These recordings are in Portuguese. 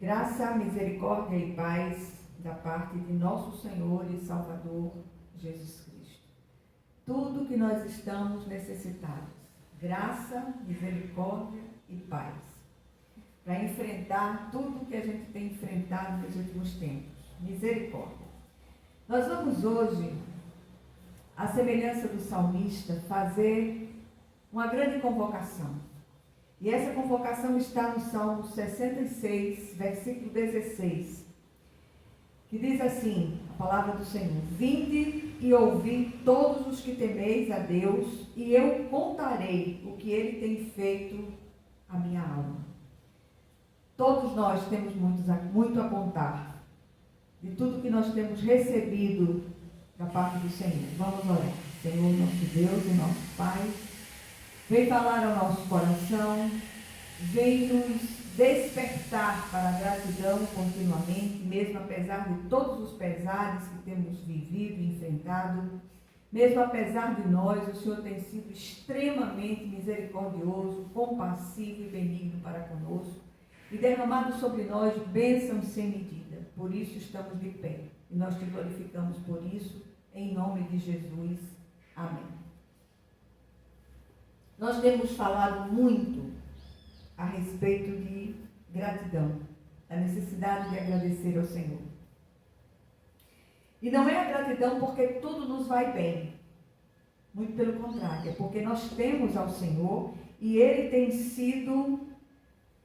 Graça, misericórdia e paz da parte de nosso Senhor e Salvador Jesus Cristo. Tudo que nós estamos necessitados, graça, misericórdia e paz, para enfrentar tudo que a gente tem enfrentado nos últimos tempos. Misericórdia. Nós vamos hoje, à semelhança do salmista, fazer uma grande convocação. E essa convocação está no Salmo 66, versículo 16, que diz assim, a palavra do Senhor: Vinde e ouvi todos os que temeis a Deus, e eu contarei o que Ele tem feito à minha alma. Todos nós temos muito a contar de tudo que nós temos recebido da parte do Senhor. Vamos orar. Senhor, nosso Deus e nosso Pai, vem falar ao nosso coração, vem nos despertar para a gratidão continuamente, mesmo apesar de todos os pesares que temos vivido e enfrentado, mesmo apesar de nós, o Senhor tem sido extremamente misericordioso, compassivo e benigno para conosco, e derramado sobre nós bênçãos sem medida. Por isso estamos de pé, e nós te glorificamos por isso, em nome de Jesus. Amém. Nós temos falado muito a respeito de gratidão, a necessidade de agradecer ao Senhor. E não é a gratidão porque tudo nos vai bem, muito pelo contrário, é porque nós temos ao Senhor e Ele tem sido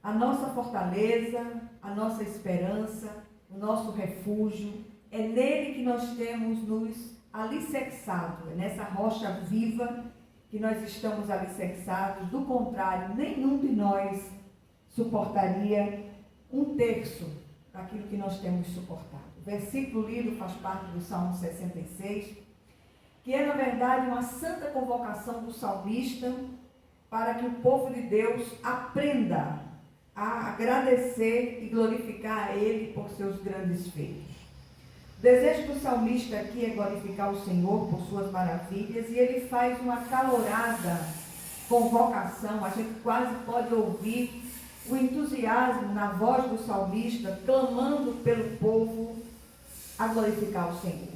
a nossa fortaleza, a nossa esperança, o nosso refúgio. É nele que nós temos nos alicerçado, é nessa rocha viva que nós estamos alicerçados. Do contrário, nenhum de nós suportaria 1/3 daquilo que nós temos suportado. O versículo lido faz parte do Salmo 66, que é, na verdade, uma santa convocação do salmista para que o povo de Deus aprenda a agradecer e glorificar a Ele por seus grandes feitos. O desejo do salmista aqui é glorificar o Senhor por suas maravilhas, e ele faz uma acalorada convocação. A gente quase pode ouvir o entusiasmo na voz do salmista, clamando pelo povo a glorificar o Senhor.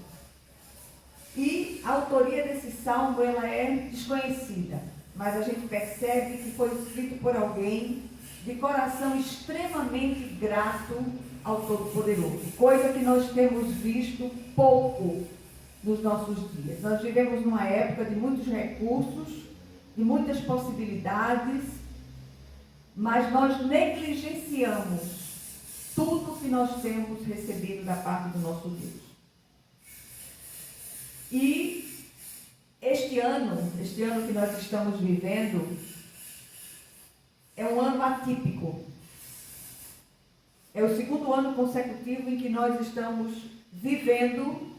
E a autoria desse salmo, ela é desconhecida, mas a gente percebe que foi escrito por alguém de coração extremamente grato ao Todo-Poderoso, coisa que nós temos visto pouco nos nossos dias. Nós vivemos numa época de muitos recursos, de muitas possibilidades, mas nós negligenciamos tudo que nós temos recebido da parte do nosso Deus. E este ano que nós estamos vivendo é um ano atípico. É o segundo ano consecutivo em que nós estamos vivendo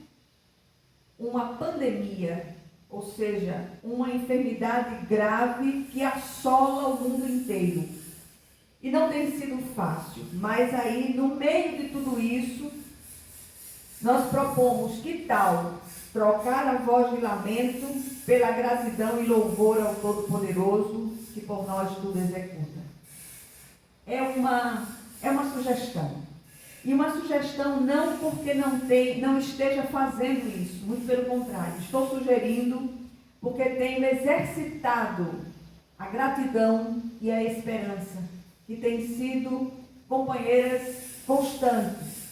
uma pandemia, ou seja, uma enfermidade grave que assola o mundo inteiro. E não tem sido fácil, mas aí, no meio de tudo isso, nós propomos, que tal trocar a voz de lamento pela gratidão e louvor ao Todo-Poderoso, que por nós tudo executa. É uma sugestão. E uma sugestão não porque não esteja fazendo isso, muito pelo contrário. Estou sugerindo porque tenho exercitado a gratidão e a esperança, que têm sido companheiras constantes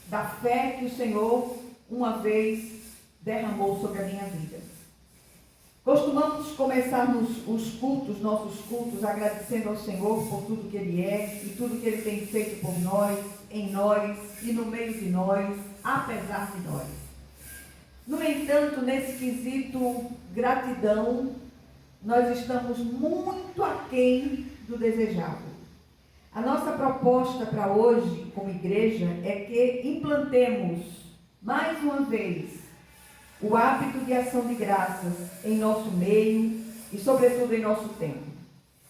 da fé que o Senhor uma vez derramou sobre a minha vida. Costumamos começar os cultos, nossos cultos, agradecendo ao Senhor por tudo que Ele é e tudo que Ele tem feito por nós, em nós e no meio de nós, apesar de nós. No entanto, nesse quesito gratidão, nós estamos muito aquém do desejável. A nossa proposta para hoje, como igreja, é que implantemos, mais uma vez, o hábito de ação de graças em nosso meio e, sobretudo, em nosso tempo.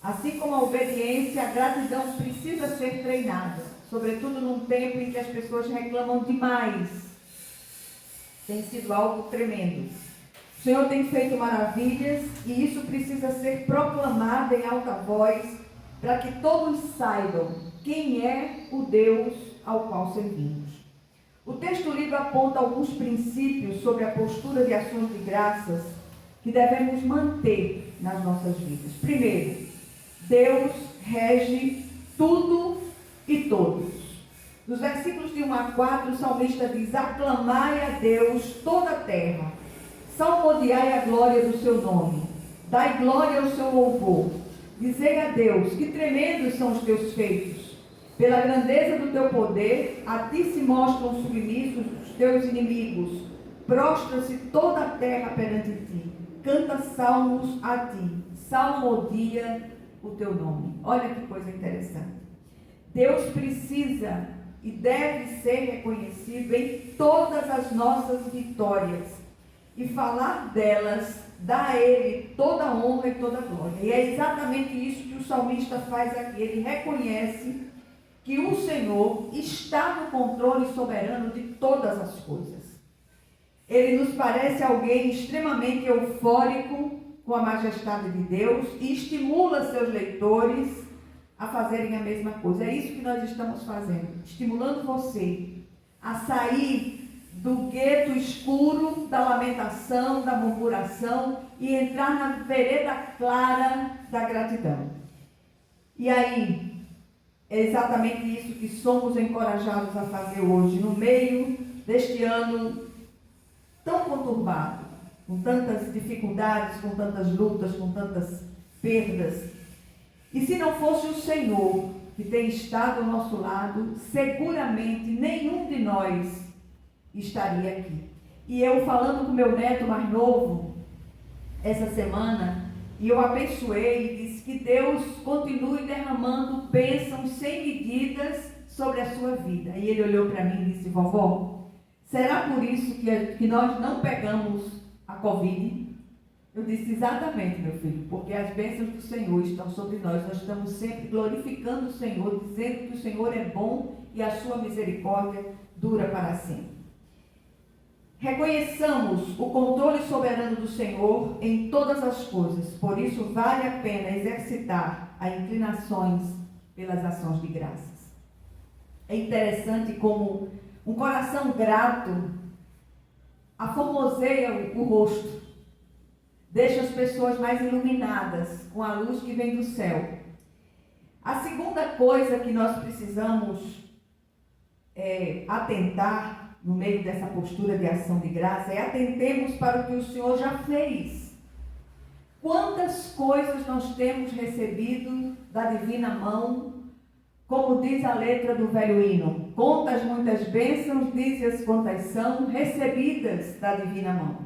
Assim como a obediência, a gratidão precisa ser treinada, sobretudo num tempo em que as pessoas reclamam demais. Tem sido algo tremendo. O Senhor tem feito maravilhas e isso precisa ser proclamado em alta voz para que todos saibam quem é o Deus ao qual servimos. O texto lido aponta alguns princípios sobre a postura de ações de graças que devemos manter nas nossas vidas. Primeiro, Deus rege tudo e todos. Nos versículos de 1 a 4, o salmista diz: aclamai a Deus toda a terra, salmodiai a glória do seu nome, dai glória ao seu louvor. Dizei a Deus, que tremendos são os teus feitos. Pela grandeza do teu poder, a ti se mostram submissos os teus inimigos. Prostra-se toda a terra perante ti. Canta salmos a ti. Salmodia o teu nome. Olha que coisa interessante. Deus precisa e deve ser reconhecido em todas as nossas vitórias. E falar delas dá a Ele toda a honra e toda a glória. E é exatamente isso que o salmista faz aqui. Ele reconhece que o Senhor está no controle soberano de todas as coisas. Ele nos parece alguém extremamente eufórico com a majestade de Deus e estimula seus leitores a fazerem a mesma coisa. É isso que nós estamos fazendo, estimulando você a sair do gueto escuro da lamentação, da murmuração e entrar na vereda clara da gratidão. E aí, é exatamente isso que somos encorajados a fazer hoje, no meio deste ano tão conturbado, com tantas dificuldades, com tantas lutas, com tantas perdas. E se não fosse o Senhor que tem estado ao nosso lado, seguramente nenhum de nós estaria aqui. E eu falando com meu neto mais novo essa semana, e eu abençoei e disse que Deus continue derramando bênçãos sem medidas sobre a sua vida. E ele olhou para mim e disse: vovó, será por isso que nós não pegamos a Covid? Eu disse: exatamente, meu filho, porque as bênçãos do Senhor estão sobre nós. Nós estamos sempre glorificando o Senhor, dizendo que o Senhor é bom e a sua misericórdia dura para sempre. Reconheçamos o controle soberano do Senhor em todas as coisas. Por isso vale a pena exercitar as inclinações pelas ações de graças. É interessante como um coração grato aformoseia o rosto, deixa as pessoas mais iluminadas com a luz que vem do céu. A segunda coisa que nós precisamos atentar no meio dessa postura de ação de graça é atentemos para o que o Senhor já fez. Quantas coisas nós temos recebido da divina mão, como diz a letra do velho hino: contas muitas bênçãos, dize-as quantas são, recebidas da divina mão.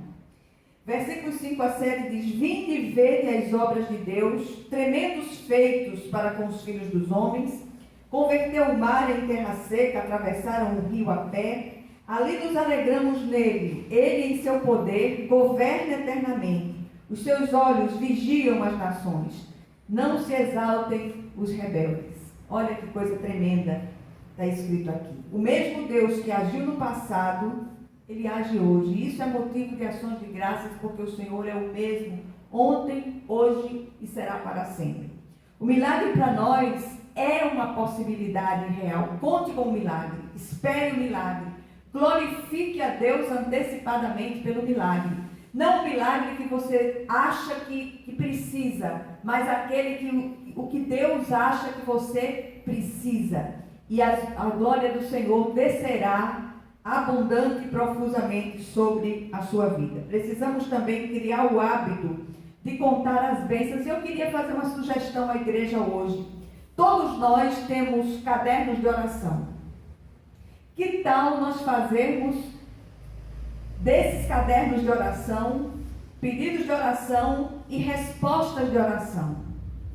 Versículos 5 a 7 diz: vinde e vede as obras de Deus, tremendos feitos para com os filhos dos homens. Converteu o mar em terra seca, atravessaram o rio a pé. Ali nos alegramos nele. Ele em seu poder governa eternamente. Os seus olhos vigiam as nações. Não se exaltem os rebeldes. Olha que coisa tremenda está escrito aqui. O mesmo Deus que agiu no passado, Ele age hoje. Isso é motivo de ações de graças, porque o Senhor é o mesmo ontem, hoje e será para sempre. O milagre para nós é uma possibilidade real. Conte com o milagre. Espere o milagre. Glorifique a Deus antecipadamente pelo milagre. Não o milagre que você acha que precisa, mas aquele o que Deus acha que você precisa. E a glória do Senhor descerá abundante e profusamente sobre a sua vida. Precisamos também criar o hábito de contar as bênçãos. Eu queria fazer uma sugestão à igreja hoje. Todos nós temos cadernos de oração. Que tal nós fazermos desses cadernos de oração, pedidos de oração e respostas de oração?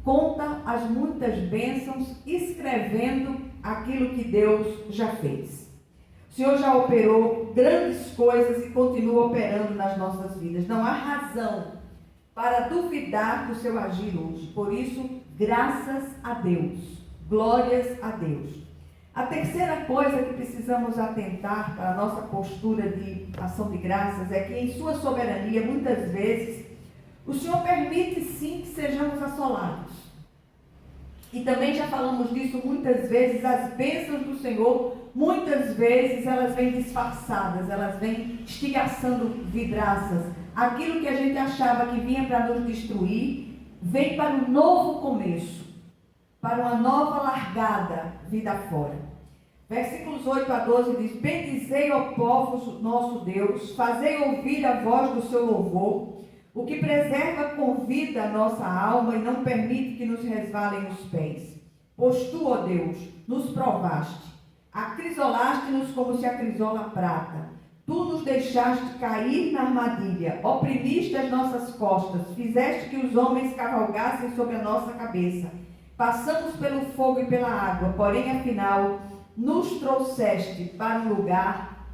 Conta as muitas bênçãos, escrevendo aquilo que Deus já fez. O Senhor já operou grandes coisas e continua operando nas nossas vidas. Não há razão para duvidar do seu agir hoje. Por isso, graças a Deus, glórias a Deus. A terceira coisa que precisamos atentar para a nossa postura de ação de graças é que em sua soberania, muitas vezes, o Senhor permite sim que sejamos assolados. E também já falamos disso muitas vezes, as bênçãos do Senhor, muitas vezes elas vêm disfarçadas, elas vêm estilhaçando vidraças. Aquilo que a gente achava que vinha para nos destruir, vem para um novo começo, para uma nova largada, vida fora. Versículos 8 a 12 diz: Bendizei, ó povo, nosso Deus, fazei ouvir a voz do seu louvor, o que preserva com vida a nossa alma e não permite que nos resvalem os pés. Pois tu, ó Deus, nos provaste, acrisolaste-nos como se acrisola a prata. Tu nos deixaste cair na armadilha, oprimiste as nossas costas, fizeste que os homens cavalgassem sobre a nossa cabeça. Passamos pelo fogo e pela água, porém, afinal, nos trouxeste para um lugar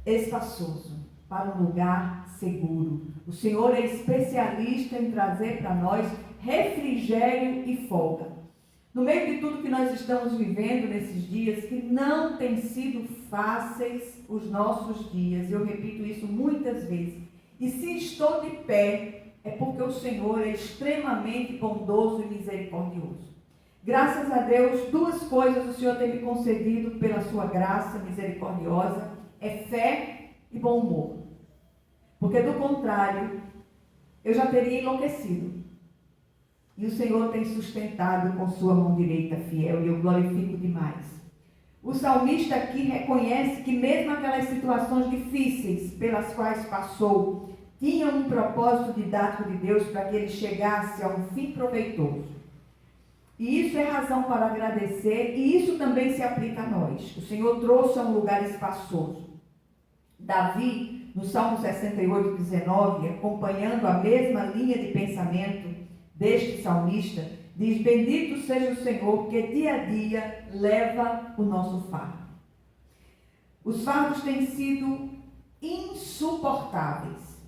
espaçoso, para um lugar seguro. O Senhor é especialista em trazer para nós refrigério e folga. No meio de tudo que nós estamos vivendo nesses dias, que não têm sido fáceis os nossos dias, eu repito isso muitas vezes, e se estou de pé, é porque o Senhor é extremamente bondoso e misericordioso. Graças a Deus, duas coisas o Senhor tem me concedido pela sua graça misericordiosa, é fé e bom humor. Porque do contrário, eu já teria enlouquecido. E o Senhor tem sustentado com sua mão direita fiel, e eu glorifico demais. O salmista aqui reconhece que mesmo aquelas situações difíceis pelas quais passou, tinham um propósito didático de Deus para que ele chegasse a um fim proveitoso. E isso é razão para agradecer, e isso também se aplica a nós. O Senhor trouxe a um lugar espaçoso. Davi, no Salmo 68, 19, acompanhando a mesma linha de pensamento deste salmista, diz: Bendito seja o Senhor, que dia a dia leva o nosso fardo. Os fardos têm sido insuportáveis.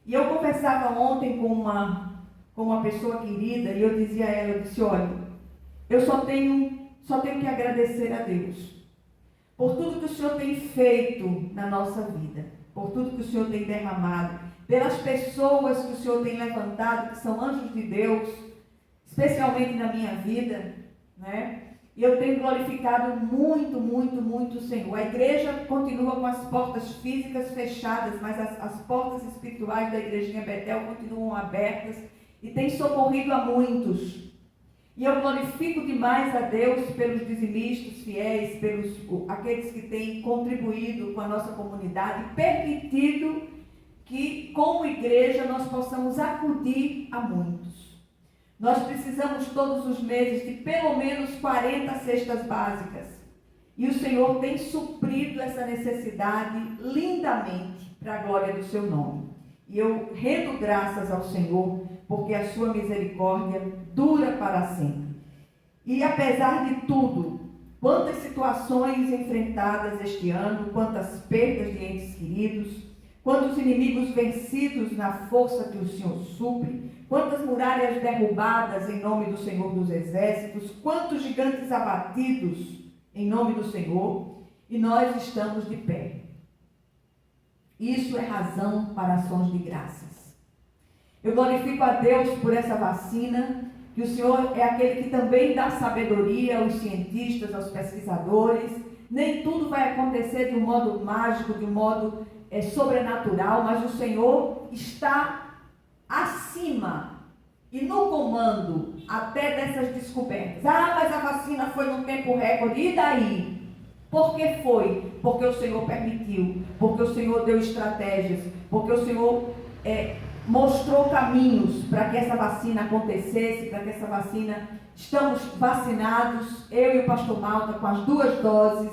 E eu conversava ontem com uma pessoa querida, e eu dizia a ela, eu disse: olha, eu só tenho que agradecer a Deus por tudo que o Senhor tem feito na nossa vida, por tudo que o Senhor tem derramado, pelas pessoas que o Senhor tem levantado, que são anjos de Deus, especialmente na minha vida, né? E eu tenho glorificado muito, muito, muito o Senhor. A igreja continua com as portas físicas fechadas, mas as portas espirituais da igrejinha Betel continuam abertas e tem socorrido a muitos. E eu glorifico demais a Deus pelos dizimistas fiéis, pelos aqueles que têm contribuído com a nossa comunidade, permitido que, como igreja, nós possamos acudir a muitos. Nós precisamos todos os meses de pelo menos 40 cestas básicas. E o Senhor tem suprido essa necessidade lindamente para a glória do seu nome. E eu rendo graças ao Senhor, porque a sua misericórdia dura para sempre. E apesar de tudo, quantas situações enfrentadas este ano, quantas perdas de entes queridos, quantos inimigos vencidos na força que o Senhor supre, quantas muralhas derrubadas em nome do Senhor dos Exércitos, quantos gigantes abatidos em nome do Senhor, e nós estamos de pé. Isso é razão para ações de graças. Eu glorifico a Deus por essa vacina, que o Senhor é aquele que também dá sabedoria aos cientistas, aos pesquisadores. Nem tudo vai acontecer de um modo mágico, de um modo sobrenatural, mas o Senhor está acima e no comando até dessas descobertas. Mas a vacina foi num tempo recorde, e daí? Por que foi? Porque o Senhor permitiu, porque o Senhor deu estratégias, porque o Senhor mostrou caminhos para que essa vacina acontecesse, para que essa vacina... Estamos vacinados, eu e o pastor Malta, com as 2 doses,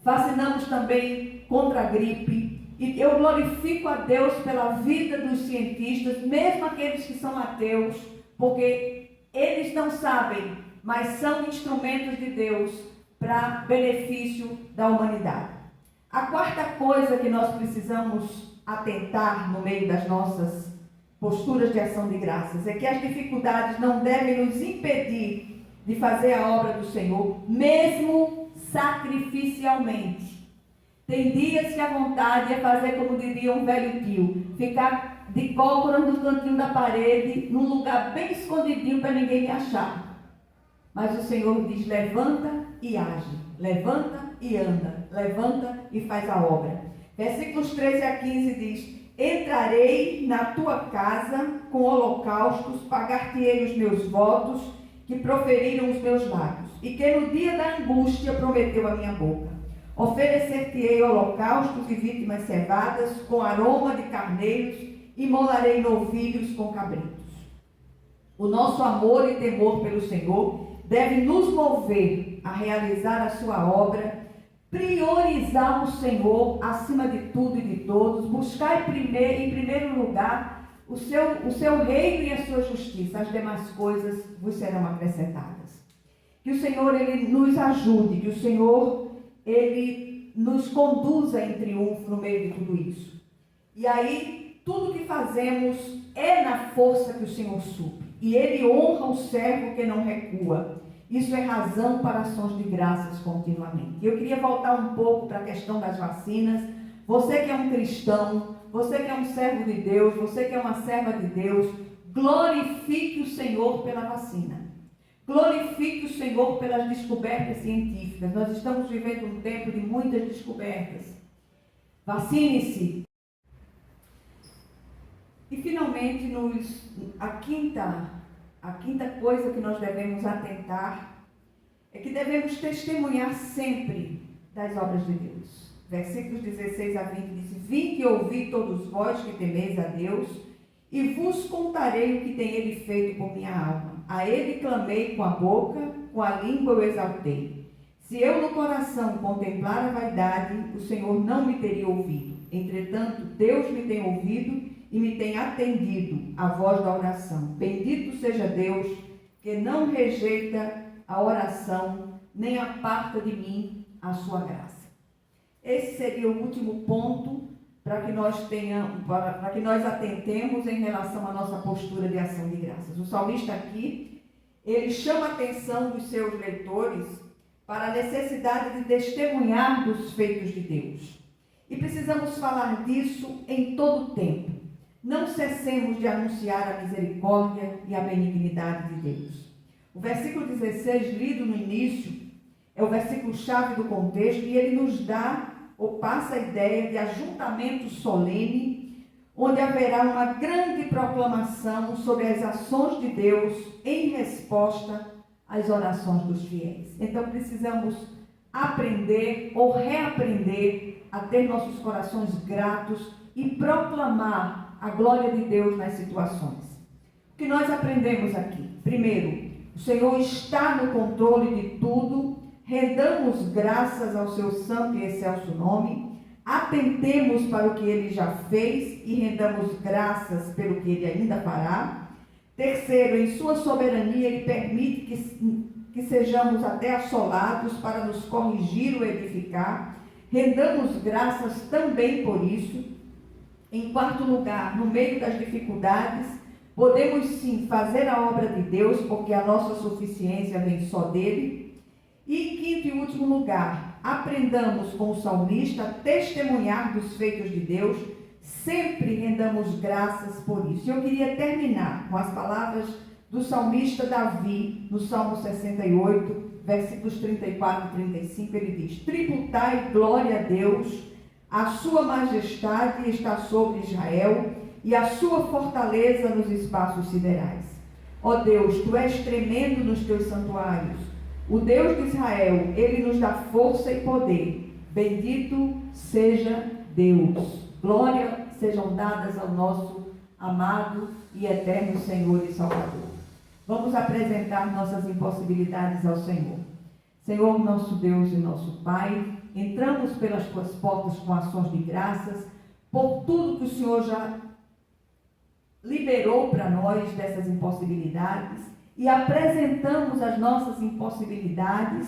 vacinamos também contra a gripe, e eu glorifico a Deus pela vida dos cientistas, mesmo aqueles que são ateus, porque eles não sabem, mas são instrumentos de Deus para benefício da humanidade. A quarta coisa que nós precisamos atentar no meio das nossas posturas de ação de graças é que as dificuldades não devem nos impedir de fazer a obra do Senhor, mesmo sacrificialmente. Tem dias que a vontade é fazer como diria um velho tio, ficar de cócoras no cantinho da parede, num lugar bem escondidinho para ninguém me achar. Mas o Senhor diz: levanta e age, levanta e anda, levanta e faz a obra. Versículos 13 a 15 diz: entrarei na tua casa com holocaustos, pagar-te-ei os meus votos que proferiram os meus lábios, e que no dia da angústia prometeu a minha boca. Oferecer-te-ei holocaustos e vítimas cevadas com aroma de carneiros, e molarei novilhos com cabritos. O nosso amor e temor pelo Senhor deve nos mover a realizar a sua obra, priorizar o Senhor acima de tudo e de todos, buscar em primeiro lugar o seu reino e a sua justiça. As demais coisas vos serão acrescentadas. Que o Senhor ele nos ajude, que o Senhor ele nos conduza em triunfo no meio de tudo isso. E aí, tudo que fazemos é na força que o Senhor supre. E Ele honra o servo que não recua. Isso é razão para ações de graças continuamente. Eu queria voltar um pouco para a questão das vacinas. Você que é um cristão, você que é um servo de Deus, você que é uma serva de Deus, glorifique o Senhor pela vacina. Glorifique o Senhor pelas descobertas científicas. Nós estamos vivendo um tempo de muitas descobertas. Vacine-se. E finalmente, a quinta coisa que nós devemos atentar é que devemos testemunhar sempre das obras de Deus. Versículos 16 a 20 diz: vinde e ouvi todos vós que temeis a Deus, e vos contarei o que tem Ele feito por minha alma. A Ele clamei com a boca, com a língua eu exaltei. Se eu no coração contemplar a vaidade, o Senhor não me teria ouvido. Entretanto, Deus me tem ouvido e me tem atendido a voz da oração. Bendito seja Deus, que não rejeita a oração, nem aparta de mim a sua graça. Esse seria o último ponto para que nós atentemos em relação à nossa postura de ação de graças. O salmista aqui, ele chama a atenção dos seus leitores para a necessidade de testemunhar dos feitos de Deus. E precisamos falar disso em todo o tempo. Não cessemos de anunciar a misericórdia e a benignidade de Deus. O versículo 16, lido no início, é o versículo-chave do contexto, e ele nos dá ou passa a ideia de ajuntamento solene, onde haverá uma grande proclamação sobre as ações de Deus em resposta às orações dos fiéis. Então precisamos aprender ou reaprender a ter nossos corações gratos e proclamar a glória de Deus nas situações. O que nós aprendemos aqui? Primeiro, o Senhor está no controle de tudo. Rendamos graças ao seu santo e excelso nome. Atentemos para o que Ele já fez e rendamos graças pelo que Ele ainda fará. Terceiro, em sua soberania, Ele permite que sejamos até assolados para nos corrigir ou edificar. Rendamos graças também por isso. Em quarto lugar, no meio das dificuldades, podemos sim fazer a obra de Deus, porque a nossa suficiência vem só dele. E em quinto e último lugar, aprendamos com o salmista a testemunhar dos feitos de Deus, sempre rendamos graças por isso. Eu queria terminar com as palavras do salmista Davi, no Salmo 68, versículos 34 e 35, ele diz: tributai glória a Deus, a sua majestade está sobre Israel e a sua fortaleza nos espaços siderais. Ó Deus, tu és tremendo nos teus santuários. O Deus de Israel, ele nos dá força e poder. Bendito seja Deus. Glória sejam dadas ao nosso amado e eterno Senhor e Salvador. Vamos apresentar nossas impossibilidades ao Senhor. Senhor, nosso Deus e nosso Pai, entramos pelas tuas portas com ações de graças por tudo que o Senhor já liberou para nós dessas impossibilidades e apresentamos as nossas impossibilidades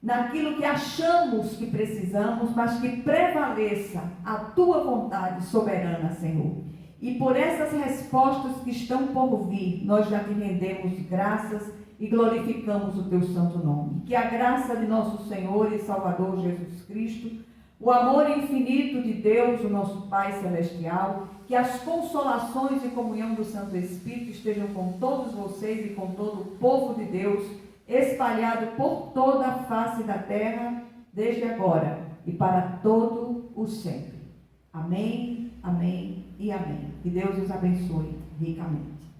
naquilo que achamos que precisamos, mas que prevaleça a tua vontade soberana, Senhor. E por essas respostas que estão por vir, nós já te rendemos graças e glorificamos o teu santo nome. Que a graça de nosso Senhor e Salvador Jesus Cristo, o amor infinito de Deus, o nosso Pai Celestial, que as consolações e comunhão do Santo Espírito estejam com todos vocês e com todo o povo de Deus, espalhado por toda a face da terra, desde agora e para todo o sempre. Amém, amém e amém. Que Deus os abençoe ricamente.